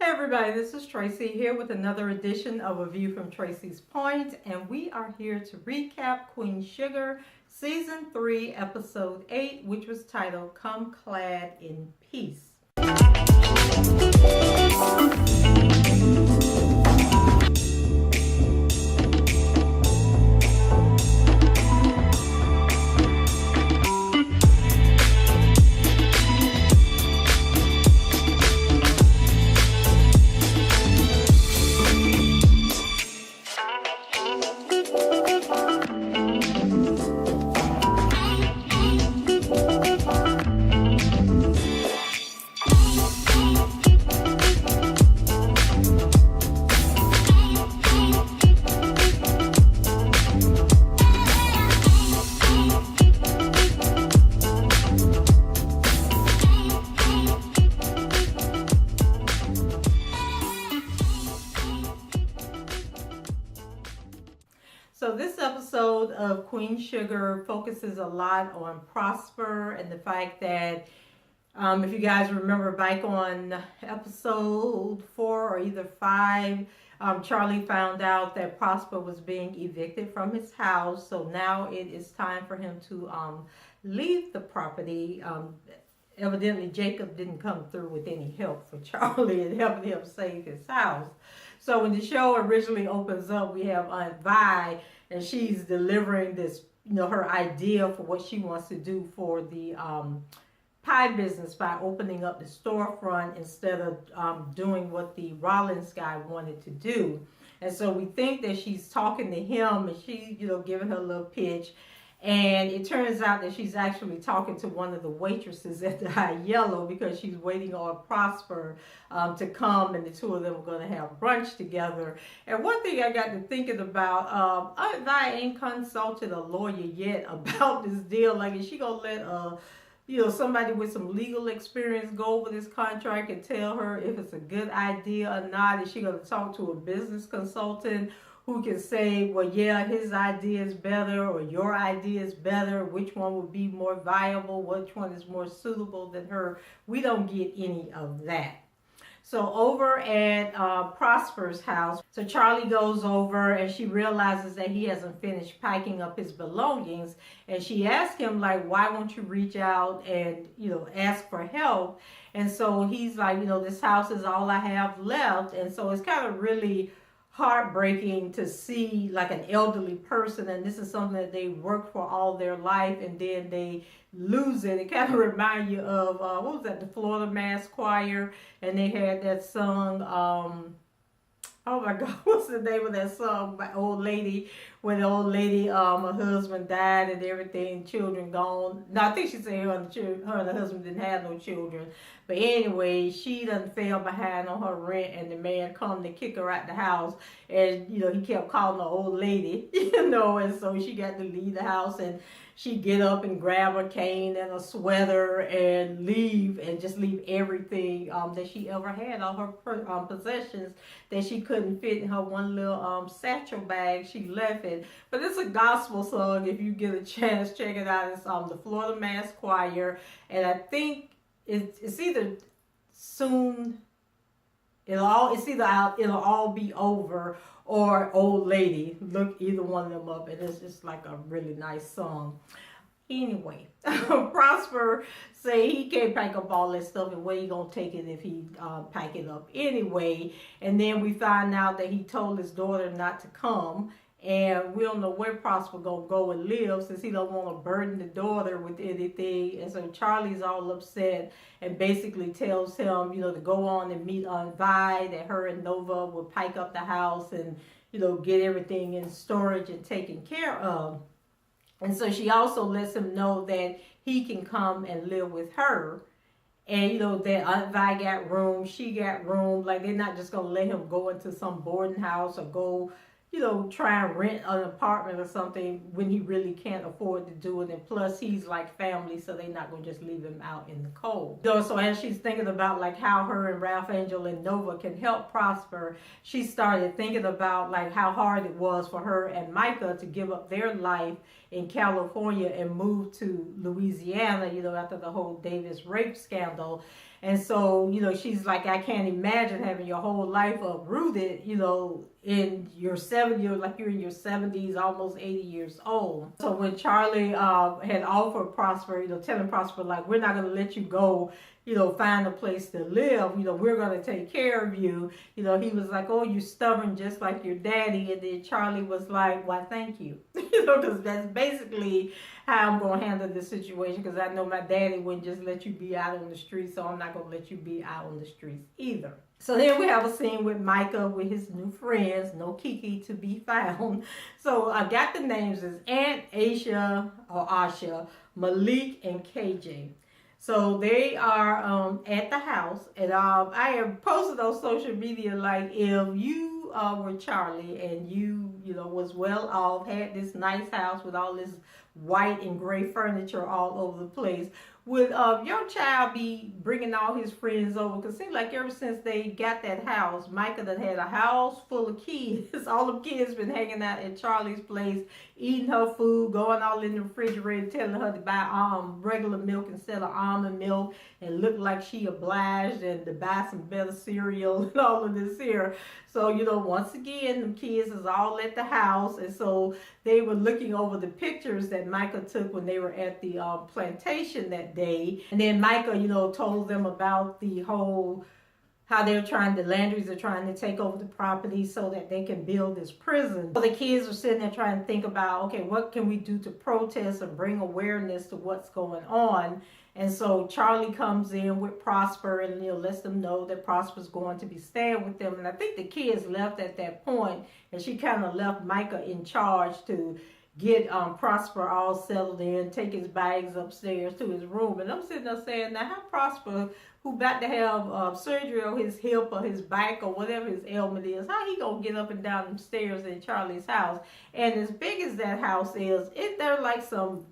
Hey everybody, this is Tracy here with another edition of A View from Tracy's Point, and we are here to recap Queen Sugar Season 3, Episode 8, which was titled Come Clad in Peace. So this episode of Queen Sugar focuses a lot on Prosper and the fact that if you guys remember back on episode 4 or either 5, Charley found out that Prosper was being evicted from his house. So now it is time for him to leave the property. Evidently Jacob didn't come through with any help for Charley and helping him save his house. So when the show originally opens up, we have Aunt Vi, and she's delivering this, her idea for what she wants to do for the pie business by opening up the storefront instead of doing what the Rollins guy wanted to do. And so we think that she's talking to him, and she's, giving her a little pitch. And it turns out that she's actually talking to one of the waitresses at the High Yellow because she's waiting on Prosper to come, and the two of them are going to have brunch together. And one thing I got to thinking about, Aunt Vi ain't consulted a lawyer yet about this deal. Like, is she going to let somebody with some legal experience go over this contract and tell her if it's a good idea or not? Is she going to talk to a business consultant who can say, well, yeah, his idea is better or your idea is better, which one would be more viable, which one is more suitable than her? We don't get any of that. So over at Prosper's house, so Charley goes over and she realizes that he hasn't finished packing up his belongings. And she asks him, like, why won't you reach out and, ask for help? And so he's like, this house is all I have left. And so it's kind of really heartbreaking to see like an elderly person, and this is something that they worked for all their life, and then they lose it. It kind of reminds you of what was that, the Florida Mass Choir, and they had that song, oh my God, what's the name of that song by old lady, when the old lady, her husband died and everything, children gone. No, I think she said her and the husband didn't have no children. But anyway, she done fell behind on her rent, and the man come to kick her out the house. And, he kept calling her old lady, and so she got to leave the house, and she get up and grab her cane and a sweater and leave, and just leave everything that she ever had, all her possessions that she couldn't fit in her one little satchel bag. She left it. But it's a gospel song. If you get a chance, check it out. It's the Florida Mass Choir, and I think it's either soon. It'll all be over, or old lady. Look either one of them up, and it's just like a really nice song. Anyway, Prosper say he can't pack up all that stuff, and where he gonna take it if he pack it up anyway? And then we find out that he told his daughter not to come, and we don't know where Prosper gonna go and live, since he don't want to burden the daughter with anything. And so Charley's all upset and basically tells him, to go on and meet Aunt Vi, that her and Nova will pack up the house and, get everything in storage and taken care of. And so she also lets him know that he can come and live with her. And, that Aunt Vi got room, she got room. Like, they're not just going to let him go into some boarding house or go, try and rent an apartment or something when he really can't afford to do it. And plus, he's like family, so they're not going to just leave him out in the cold. So as she's thinking about like how her and Ralph Angel and Nova can help Prosper, she started thinking about like how hard it was for her and Micah to give up their life in California and move to Louisiana, after the whole Davis rape scandal. And so, you know, she's like, I can't imagine having your whole life uprooted, you know, in your 70s, like you're in your 70s, almost 80 years old. So when Charley had offered Prospero, you know, telling Prospero, like, we're not going to let you go, you know, find a place to live, you know, we're going to take care of you. You know, he was like, oh, you're stubborn just like your daddy. And then Charley was like, why, thank you. You know, because that's basically how I'm going to handle this situation, because I know my daddy wouldn't just let you be out on the streets, so I'm not going to let you be out on the streets either. So then we have a scene with Micah with his new friends, no Kiki to be found. So I got the names as Aunt Aisha or Asha, Malik, and KJ. So they are at the house, and I have posted on social media, like, if you were Charley and you know, was well off, had this nice house with all this white and gray furniture all over the place, would your child be bringing all his friends over? Because it seems like ever since they got that house, Micah done had a house full of kids. All the kids been hanging out at Charley's place, eating her food, going all in the refrigerator, telling her to buy regular milk instead of almond milk, and look like she obliged, and to buy some better cereal and all of this here. So, you know, once again, the kids is all at the house, and so they were looking over the pictures that Micah took when they were at the plantation that day. And then Micah, you know, told them about the whole, how they're trying, the Landrys are trying to take over the property so that they can build this prison. So the kids are sitting there trying to think about, okay, what can we do to protest and bring awareness to what's going on? And so Charley comes in with Prosper and, you know, lets them know that Prosper's going to be staying with them. And I think the kids left at that point, and she kind of left Micah in charge to get Prosper all settled in, take his bags upstairs to his room. And I'm sitting there saying, now how Prosper, who about to have surgery on his hip or his back or whatever his ailment is, how he gonna get up and down them stairs in Charley's house? And as big as that house is, isn't there like some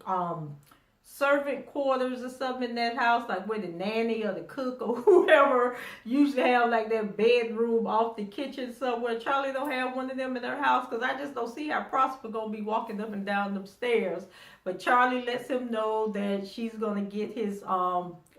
servant quarters or something in that house, like where the nanny or the cook or whoever usually have like their bedroom off the kitchen somewhere? Charley don't have one of them in her house, because I just don't see how Prosper gonna be walking up and down them stairs. But Charley lets him know that she's gonna get his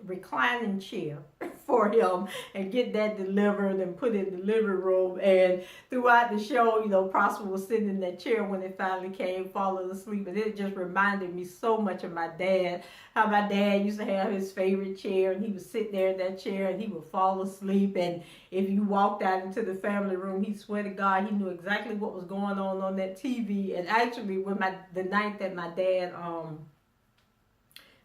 reclining chair for him and get that delivered and put in the living room. And throughout the show, you know, Prosper was sitting in that chair when it finally came, falling asleep. And it just reminded me so much of my dad, how my dad used to have his favorite chair, and he would sit there in that chair and he would fall asleep. And if you walked out into the family room, he swear to God, he knew exactly what was going on that TV. And actually, when the night that my dad,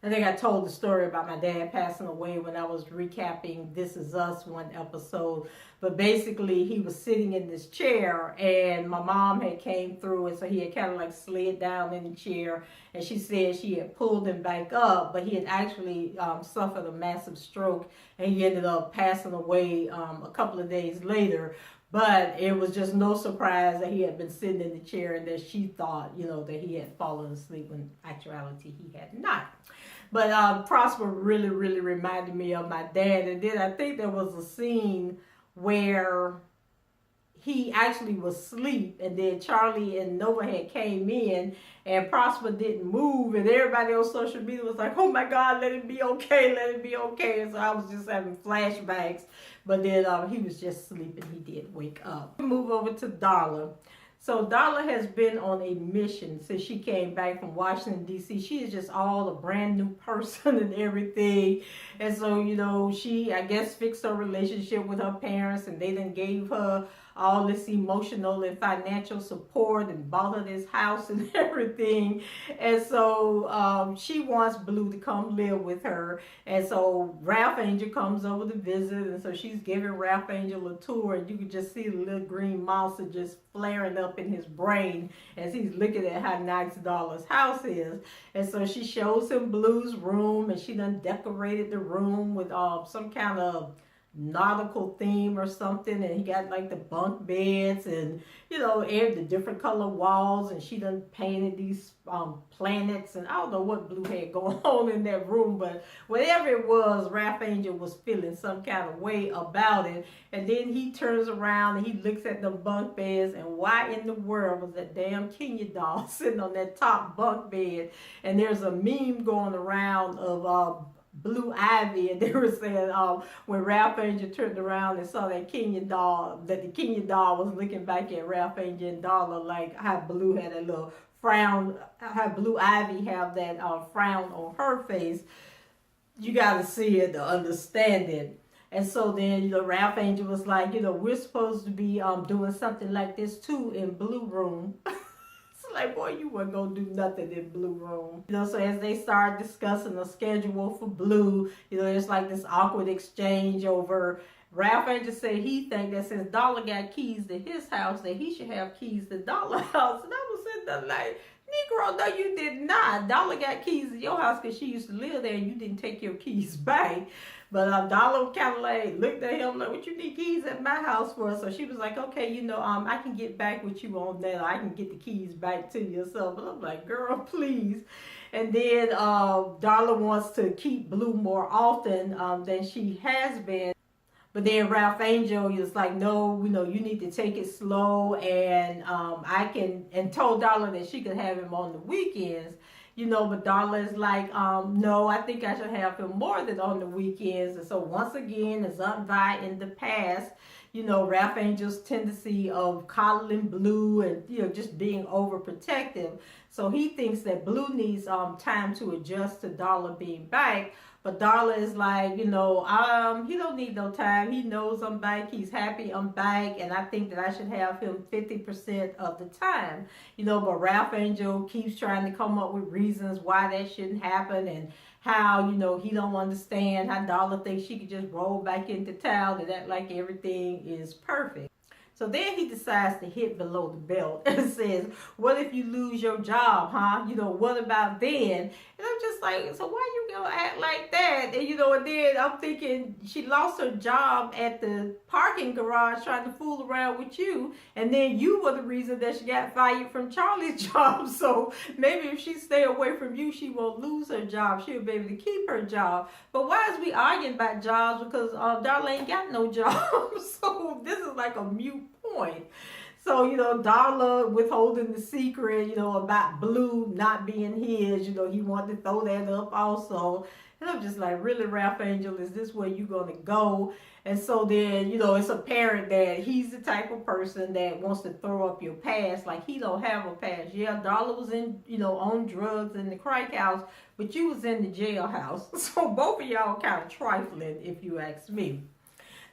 I think I told the story about my dad passing away when I was recapping This Is Us one episode. But basically, he was sitting in this chair, and my mom had came through, and so he had kind of like slid down in the chair. And she said she had pulled him back up, but he had actually suffered a massive stroke, and he ended up passing away a couple of days later. But it was just no surprise that he had been sitting in the chair, and that she thought, you know, that he had fallen asleep, when in actuality he had not. But Prosper really, really reminded me of my dad. And then I think there was a scene where he actually was asleep, and then Charley and Nova had came in, and Prosper didn't move, and everybody on social media was like, oh my God, let him be okay, let him be okay. And so I was just having flashbacks, but then he was just sleeping. He did wake up. Move over to Darla. So Darla has been on a mission since she came back from Washington, D.C. She is just all a brand new person and everything. And so, you know, she, I guess, fixed her relationship with her parents, and they then gave her all this emotional and financial support and bought her this house and everything. And so she wants Blue to come live with her. And so Ralph Angel comes over to visit, and so she's giving Ralph Angel a tour, and you can just see the little green monster just flaring up in his brain as he's looking at how nice Darla's house is. And so she shows him Blue's room, and she done decorated the room with some kind of nautical theme or something, and he got like the bunk beds and, you know, the different color walls, and she done painted these planets, and I don't know what Blue had going on in that room, but whatever it was, Ralph Angel was feeling some kind of way about it. And then he turns around and he looks at the bunk beds, and why in the world was that damn Kenya doll sitting on that top bunk bed? And there's a meme going around of Blue Ivy, and they were saying when Ralph Angel turned around and saw that Kenya doll, that the Kenya doll was looking back at Ralph Angel and Darla, like how Blue had a little frown, how Blue Ivy have that frown on her face. You got to see it to understand it. And so then, Ralph Angel was like, we're supposed to be doing something like this too in Blue Room. Like, boy, you weren't gonna do nothing in Blue Room. So as they start discussing the schedule for Blue, it's like this awkward exchange over Ralph Angel said he think that since Darla got keys to his house, that he should have keys to Darla's house. And I was sitting there like, Negro, no, you did not. Darla got keys to your house because she used to live there and you didn't take your keys back. But Darla kind of like looked at him like, what you need keys at my house for? So she was like, okay, I can get back with you on that. I can get the keys back to you. So, but I'm like, girl, please. And then Darla wants to keep Blue more often than she has been. But then Ralph Angel is like, no, you need to take it slow, and and told Darla that she could have him on the weekends, but Darla is like, no, I think I should have him more than on the weekends. And so once again, as Aunt Vi in the past, Ralph Angel's tendency of coddling Blue and, just being overprotective. So he thinks that Blue needs time to adjust to Darla being back. But Darla is like, he don't need no time. He knows I'm back. He's happy I'm back. And I think that I should have him 50% of the time. But Ralph Angel keeps trying to come up with reasons why that shouldn't happen. And how, he don't understand how Darla thinks she could just roll back into town and act like everything is perfect. So then he decides to hit below the belt and says, what if you lose your job, huh? What about then? And I'm just like, so why you gonna act like that? And, and then I'm thinking she lost her job at the parking garage trying to fool around with you. And then you were the reason that she got fired from Charley's job. So maybe if she stay away from you, she won't lose her job. She'll be able to keep her job. But why is we arguing about jobs? Because Darla ain't got no job. So this is like a mute point. So, Darla withholding the secret, about Blue not being his, he wanted to throw that up also. And I'm just like, really, Ralph Angel, is this where you going to go? And so then, it's apparent that he's the type of person that wants to throw up your past. Like, he don't have a past. Yeah, Darla was in, on drugs in the crack house, but you was in the jailhouse. So both of y'all kind of trifling, if you ask me.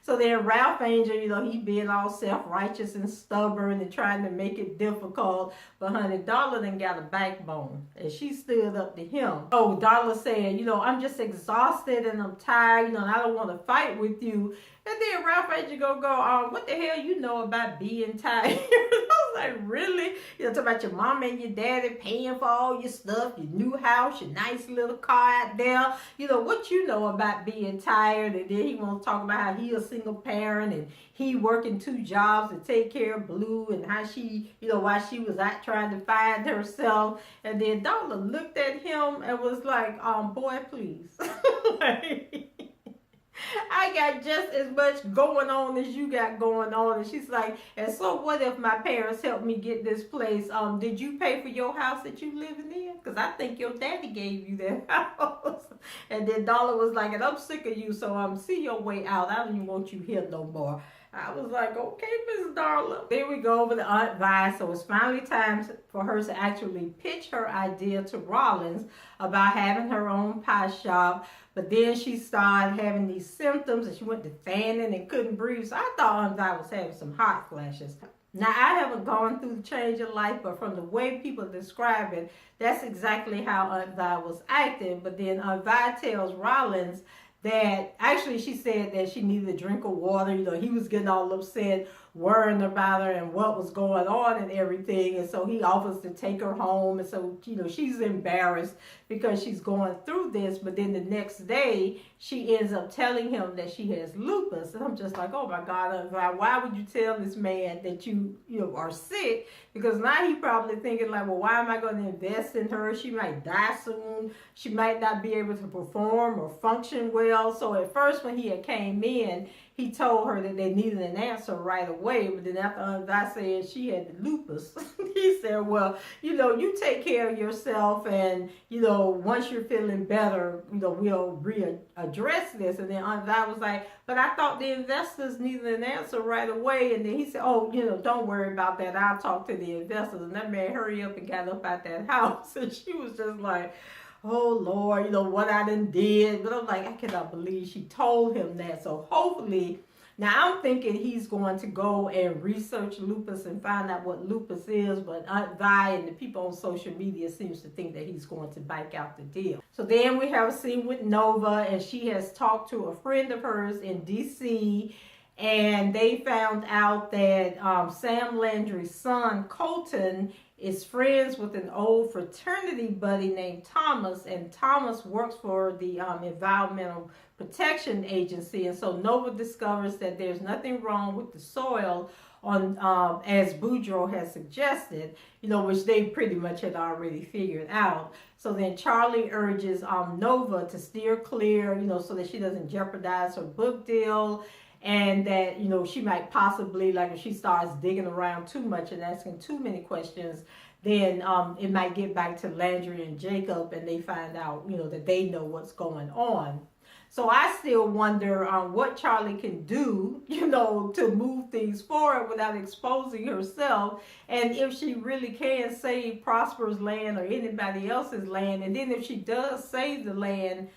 So then Ralph Angel, he being all self-righteous and stubborn and trying to make it difficult. But honey, Darla done got a backbone. And she stood up to him. Oh, Darla said, I'm just exhausted and I'm tired, and I don't want to fight with you. And then Ralph Angel go, what the hell you know about being tired? I was like, really? Talk about your mom and your daddy paying for all your stuff, your new house, your nice little car out there. What you know about being tired? And then he wants to talk about how he a single parent and he working 2 jobs to take care of Blue, and how she, while she was out trying to find herself. And then Darla looked at him and was like, boy, please. I got just as much going on as you got going on. And she's like, and so what if my parents helped me get this place? Did you pay for your house that you living in? Because I think your daddy gave you that house. And then Darla was like, and I'm sick of you, so see your way out. I don't even want you here no more. I was like, okay, Miss Darla. Then we go over to Aunt Vi. So it's finally time for her to actually pitch her idea to Rollins about having her own pie shop. But then she started having these symptoms and she went to fanning and couldn't breathe. So I thought Aunt Vi was having some hot flashes. Now, I haven't gone through the change of life, but from the way people describe it, that's exactly how Aunt Vi was acting. But then Aunt Vi tells Rollins that actually she said that she needed a drink of water. He was getting all upset, worrying about her and what was going on and everything. And so he offers to take her home. And so, she's embarrassed because she's going through this. But then the next day, she ends up telling him that she has lupus. And I'm just like, oh my God, why would you tell this man that you are sick? Because now he probably thinking like, well, why am I going to invest in her? She might die soon. She might not be able to perform or function well. So at first when he had came in, he told her that they needed an answer right away. But then after Aunt Vi said she had the lupus, he said, well, you take care of yourself, and, once you're feeling better, we'll readdress this. And then Aunt Vi was like, but I thought the investors needed an answer right away. And then he said, oh, don't worry about that. I'll talk to the investors. And that man hurried up and got up out that house. And she was just like, oh Lord, what I done did. But I'm like, I cannot believe she told him that. So hopefully, now I'm thinking he's going to go and research lupus and find out what lupus is. But Aunt Vi and the people on social media seems to think that he's going to bike out the deal. So then we have a scene with Nova, and she has talked to a friend of hers in DC, and they found out that Sam Landry's son, Colton, is friends with an old fraternity buddy named Thomas, and Thomas works for the Environmental Protection Agency. And so Nova discovers that there's nothing wrong with the soil on as Boudreaux has suggested, which they pretty much had already figured out. So then Charley urges Nova to steer clear, so that she doesn't jeopardize her book deal. And that, she might possibly, like if she starts digging around too much and asking too many questions, then it might get back to Landry and Jacob, and they find out, that they know what's going on. So I still wonder what Charley can do, to move things forward without exposing herself. And if she really can save Prosper's land or anybody else's land. And then if she does save the land,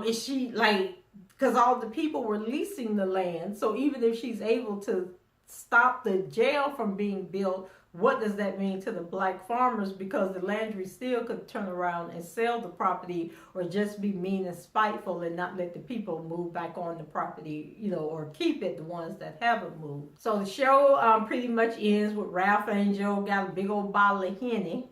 is she like, because all the people were leasing the land. So even if she's able to stop the jail from being built, what does that mean to the black farmers? Because the Landry still could turn around and sell the property, or just be mean and spiteful and not let the people move back on the property, or keep it, the ones that haven't moved. So the show pretty much ends with Ralph Angel got a big old bottle of Henny,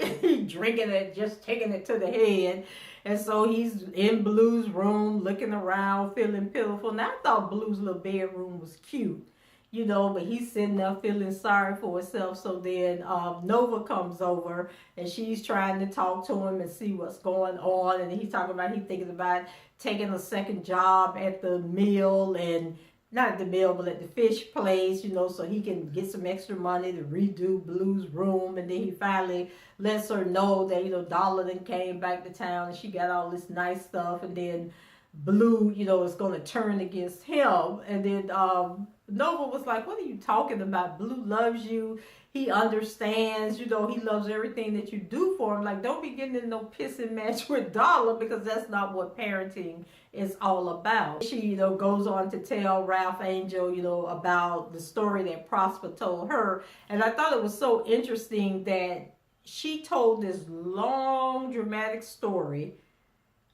drinking it, just taking it to the head. And so he's in Blue's room, looking around, feeling pitiful. Now, I thought Blue's little bedroom was cute, but he's sitting there feeling sorry for himself. So then Nova comes over, and she's trying to talk to him and see what's going on. And he's talking about, he's thinking about taking a second job at the mill, and not at the mill, but at the fish place, so he can get some extra money to redo Blue's room. And then he finally lets her know that, Darla then came back to town, and she got all this nice stuff. And then Blue, is going to turn against him. And then Nova was like, what are you talking about? Blue loves you. He understands, he loves everything that you do for him. Like, don't be getting in no pissing match with Darla, because that's not what parenting is all about. She, goes on to tell Ralph Angel, about the story that Prosper told her. And I thought it was so interesting that she told this long, dramatic story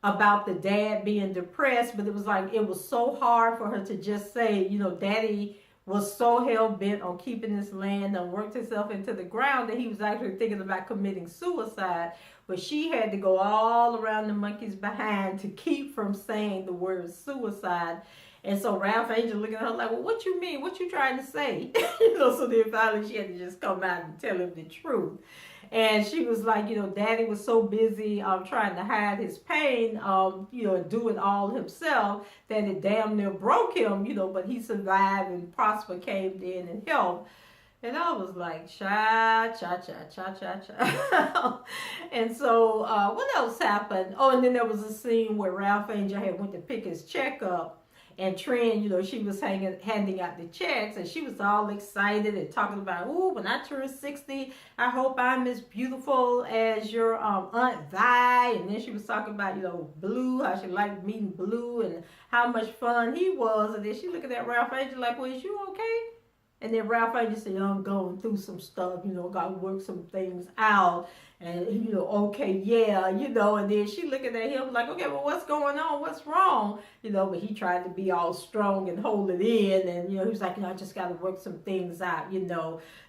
about the dad being depressed, but it was like, it was so hard for her to just say, Daddy was so hell-bent on keeping this land and worked himself into the ground that he was actually thinking about committing suicide. But she had to go all around the monkey's behind to keep from saying the word suicide. And so Ralph Angel looking at her like, well, what you mean? What you trying to say? So then finally she had to just come out and tell him the truth. And she was like, Daddy was so busy trying to hide his pain, and doing all himself, that it damn near broke him, but he survived, and Prosper came in and helped. And I was like, cha. And so what else happened? Oh, and then there was a scene where Ralph Angel had went to pick his check up. And Trin, she was handing out the checks, and she was all excited and talking about, ooh, when I turn 60, I hope I'm as beautiful as your Aunt Vi. And then she was talking about, Blue, how she liked meeting Blue and how much fun he was. And then she looked at Ralph Angel like, well, is you okay? And then Ralph Angel said, I'm going through some stuff, got to work some things out. And, okay, yeah, and then she looking at him like, okay, well, what's going on? What's wrong? But he tried to be all strong and hold it in. And, he was like, I just got to work some things out,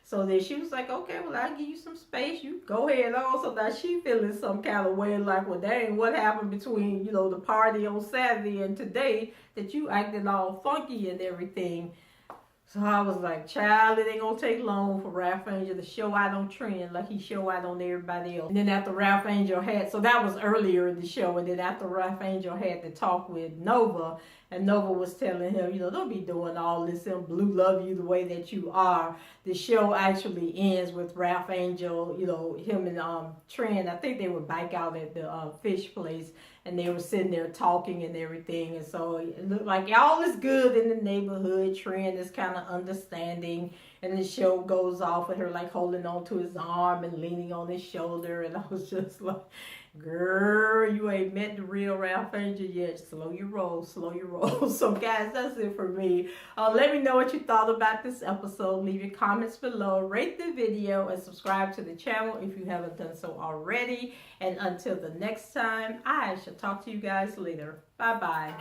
So then she was like, okay, well, I'll give you some space. You go ahead on. So now she feeling some kind of way like, well, dang, what happened between, the party on Saturday and today that you acted all funky and everything. So I was like, child, it ain't gonna take long for Ralph Angel to show out on Trent like he show out on everybody else. And then after Ralph Angel had, so that was earlier in the show, and then after Ralph Angel had to talk with Nova, and Nova was telling him, don't be doing all this, and Blue love you the way that you are. The show actually ends with Ralph Angel, him and Trent, I think they would bike out at the fish place, and they were sitting there talking and everything. And so it looked like all is good in the neighborhood. Trent is kind of understanding, and the show goes off with her like holding on to his arm and leaning on his shoulder. And I was just like, girl, you ain't met the real Ralph Angel yet. Slow your roll, slow your roll. So guys, that's it for me. Let me know what you thought about this episode. Leave your comments below, rate the video, and subscribe to the channel if you haven't done so already. And until the next time, I shall talk to you guys later. Bye bye.